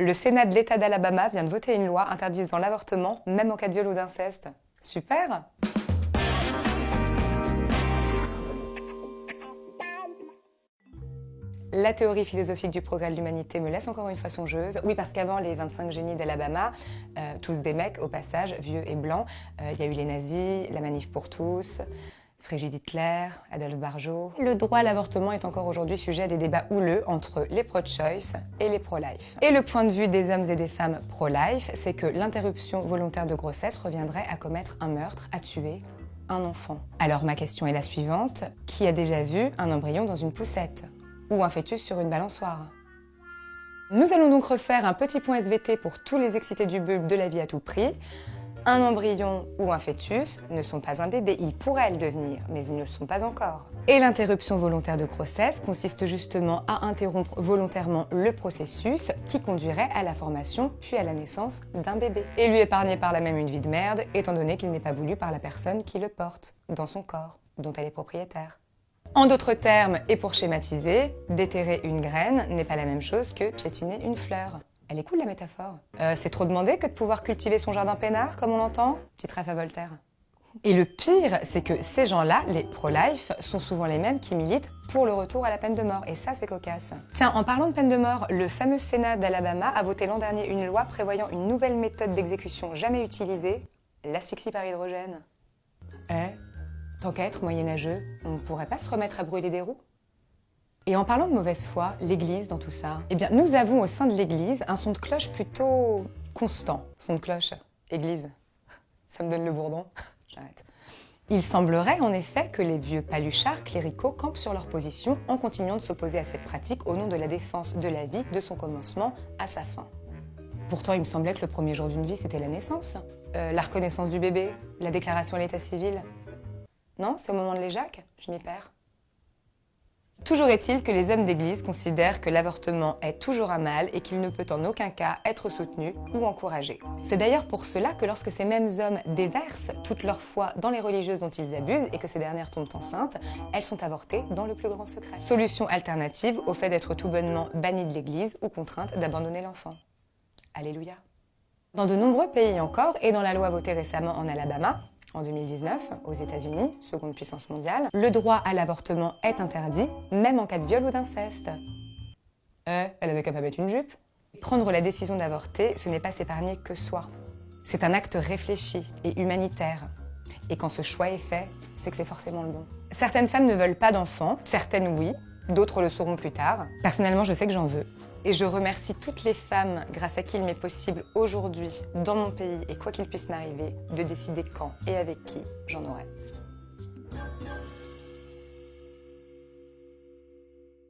Le Sénat de l'État d'Alabama vient de voter une loi interdisant l'avortement, même en cas de viol ou d'inceste. Super! La théorie philosophique du progrès de l'humanité me laisse encore une fois songeuse. Oui, parce qu'avant les 25 génies d'Alabama, tous des mecs au passage, vieux et blancs, il y a eu les nazis, la manif pour tous, Frigide Hitler, Adolphe Barjot. Le droit à l'avortement est encore aujourd'hui sujet à des débats houleux entre les pro-choice et les pro-life. Et le point de vue des hommes et des femmes pro-life, c'est que l'interruption volontaire de grossesse reviendrait à commettre un meurtre, à tuer un enfant. Alors ma question est la suivante, qui a déjà vu un embryon dans une poussette ? Ou un fœtus sur une balançoire. Nous allons donc refaire un petit point SVT pour tous les excités du bulbe de la vie à tout prix. Un embryon ou un fœtus ne sont pas un bébé, ils pourraient le devenir, mais ils ne le sont pas encore. Et l'interruption volontaire de grossesse consiste justement à interrompre volontairement le processus qui conduirait à la formation puis à la naissance d'un bébé. Et lui épargner par là même une vie de merde, étant donné qu'il n'est pas voulu par la personne qui le porte, dans son corps, dont elle est propriétaire. En d'autres termes, et pour schématiser, déterrer une graine n'est pas la même chose que piétiner une fleur. Elle est cool la métaphore. C'est trop demandé que de pouvoir cultiver son jardin peinard, comme on l'entend ? Petite ref à Voltaire. Et le pire, c'est que ces gens-là, les pro-life, sont souvent les mêmes qui militent pour le retour à la peine de mort. Et ça, c'est cocasse. Tiens, en parlant de peine de mort, le fameux Sénat d'Alabama a voté l'an dernier une loi prévoyant une nouvelle méthode d'exécution jamais utilisée, l'asphyxie par hydrogène. Tant qu'à être moyenâgeux, on ne pourrait pas se remettre à brûler des roues ? Et en parlant de mauvaise foi, l'Église dans tout ça, eh bien nous avons au sein de l'Église un son de cloche plutôt constant. Son de cloche, Église, ça me donne le bourdon. J'arrête. Il semblerait en effet que les vieux paluchards cléricaux campent sur leur position en continuant de s'opposer à cette pratique au nom de la défense de la vie de son commencement à sa fin. Pourtant, il me semblait que le premier jour d'une vie, c'était la naissance, la reconnaissance du bébé, la déclaration à l'état civil. Non, c'est au moment de l'éjac, je m'y perds. Toujours est-il que les hommes d'église considèrent que l'avortement est toujours un mal et qu'il ne peut en aucun cas être soutenu ou encouragé. C'est d'ailleurs pour cela que lorsque ces mêmes hommes déversent toute leur foi dans les religieuses dont ils abusent et que ces dernières tombent enceintes, elles sont avortées dans le plus grand secret. Solution alternative au fait d'être tout bonnement bannies de l'église ou contraintes d'abandonner l'enfant. Alléluia. Dans de nombreux pays encore, et dans la loi votée récemment en Alabama, en 2019, aux États-Unis, seconde puissance mondiale, le droit à l'avortement est interdit, même en cas de viol ou d'inceste. Elle avait qu'à pas mettre une jupe. Prendre la décision d'avorter, ce n'est pas s'épargner que soi. C'est un acte réfléchi et humanitaire. Et quand ce choix est fait, c'est que c'est forcément le bon. Certaines femmes ne veulent pas d'enfants, certaines oui, d'autres le sauront plus tard. Personnellement, je sais que j'en veux. Et je remercie toutes les femmes grâce à qui il m'est possible aujourd'hui, dans mon pays et quoi qu'il puisse m'arriver, de décider quand et avec qui j'en aurai.